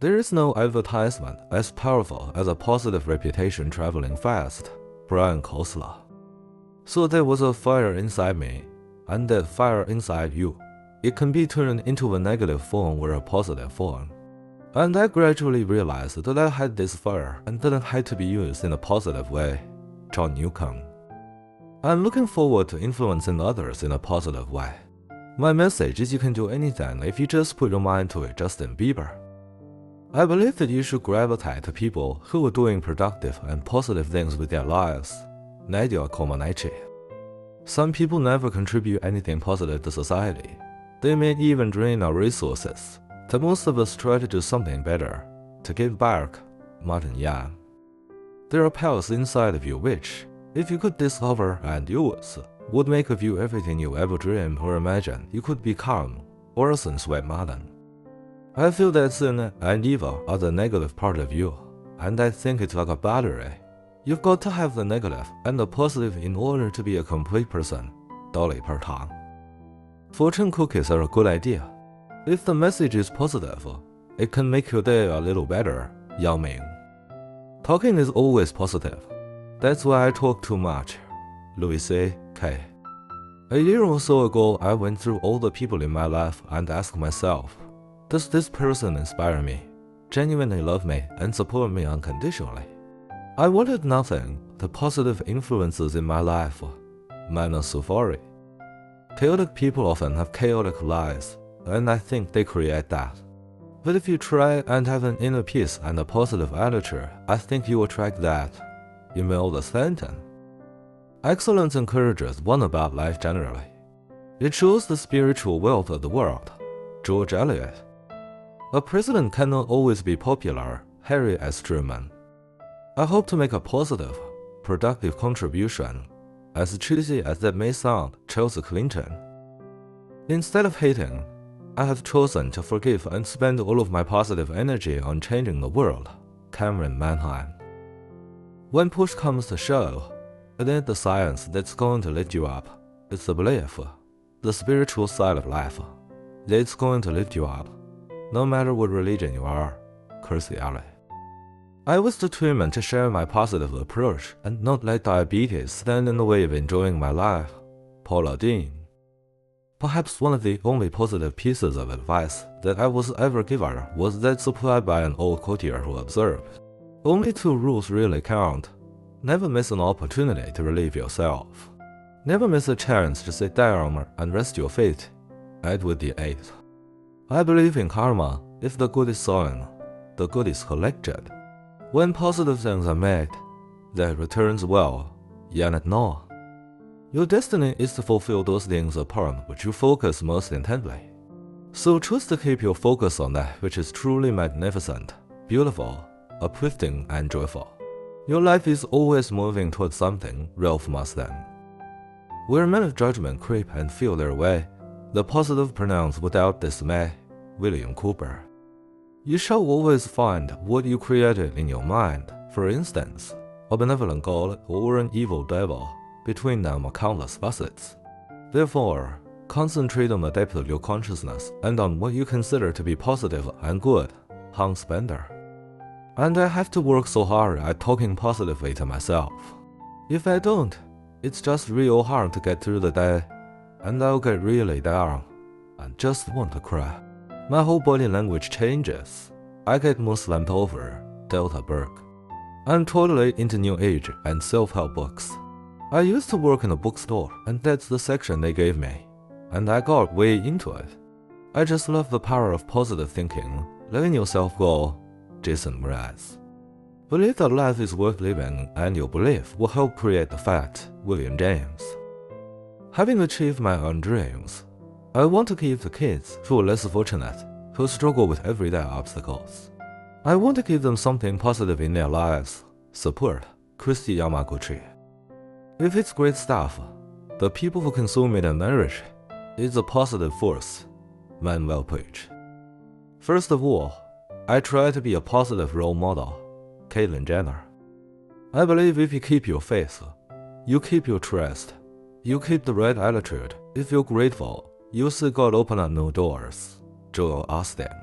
There is no advertisement as powerful as a positive reputation traveling fast. Brian Kosler. So there was a fire inside me, and that fire inside you. It can be turned into a negative form or a positive form. And I gradually realized that I had this fire and that it had to be used in a positive way. John Newcomb. I'm looking forward to influencing others in a positive way. My message is you can do anything if you just put your mind to it. Justin Bieber. I believe that you should gravitate to people who are doing productive and positive things with their lives. Nadia Comaneci. Some people never contribute anything positive to society. They may even drain our resources. The most of us try to do something better, to give back. Martin Yang. There are powers inside of you which, if you could discover and use, would make of you everything you ever dream or imagine you could become. Orson Swett Martin. I feel that sin and evil are the negative part of you, and I think it's like a battery. You've got to have the negative and the positive in order to be a complete person. Dolly Parton. Fortune cookies are a good idea. If the message is positive, it can make your day a little better. Yao Ming. Talking is always positive. That's why I talk too much. Louis C.K. A year or so ago, I went through all the people in my life and asked myself, does this person inspire me, genuinely love me, and support me unconditionally? I wanted nothing, the positive influences in my life. Mana Sufari. Chaotic people often have chaotic lives, and I think they create that. But if you try and have an inner peace and a positive attitude, I think you attract that. Imelda Stanton. Excellence encourages one about life generally. It shows the spiritual wealth of the world. George Eliot. A president cannot always be popular. Harry S. Truman. I hope to make a positive, productive contribution. As cheesy as that may sound, Chelsea Clinton. Instead of hating, I have chosen to forgive and spend all of my positive energy on changing the world. Cameron Manheim. When push comes to shove, it ain't the science that's going to lift you up. It's the belief, the spiritual side of life, that's going to lift you up, no matter what religion you are. Kirstie Alley. I was determined to share my positive approach and not let diabetes stand in the way of enjoying my life. Paula Deen. Perhaps one of the only positive pieces of advice that I was ever given was that supplied by an old courtier who observed, only 2 rules really count. Never miss an opportunity to relieve yourself. Never miss a chance to sit down and rest your feet. Edward VIII. I believe in karma. If the good is sown, the good is collected. When positive things are made, that returns well. Janet No. Your destiny is to fulfill those things upon which you focus most intently. So choose to keep your focus on that which is truly magnificent, beautiful, uplifting, and joyful. Your life is always moving towards something. Ralph Marston. Where men of judgment creep and feel their way, the positive pronounce without dismay. William Cooper. You shall always find what you created in your mind. For instance, a benevolent God or an evil devil. Between them are countless facets. Therefore, concentrate on the depth of your consciousness and on what you consider to be positive and good. Hans Bender. And I have to work so hard at talking positively to myself. If I don't, it's just real hard to get through the day, and I'll get really down and just want to cry. My whole body language changes. I get more slumped over. Delta Burke. I'm totally into New Age and self-help books. I used to work in a bookstore, and that's the section they gave me, and I got way into it. I just love the power of positive thinking, letting yourself go. Jason Mraz. Believe that life is worth living, and your belief will help create the fact. William James. Having achieved my own dreams, I want to give the kids who are less fortunate, who struggle with everyday obstacles. I want to give them something positive in their lives. Support. Christy Yamaguchi. If it's great stuff, the people who consume it and nourish it's a positive force. Manuel Page. First of all, I try to be a positive role model. Caitlyn Jenner. I believe if you keep your faith, you keep your trust, you keep the right attitude, if you're grateful, you'll see God open up new doors. Joel Osteen.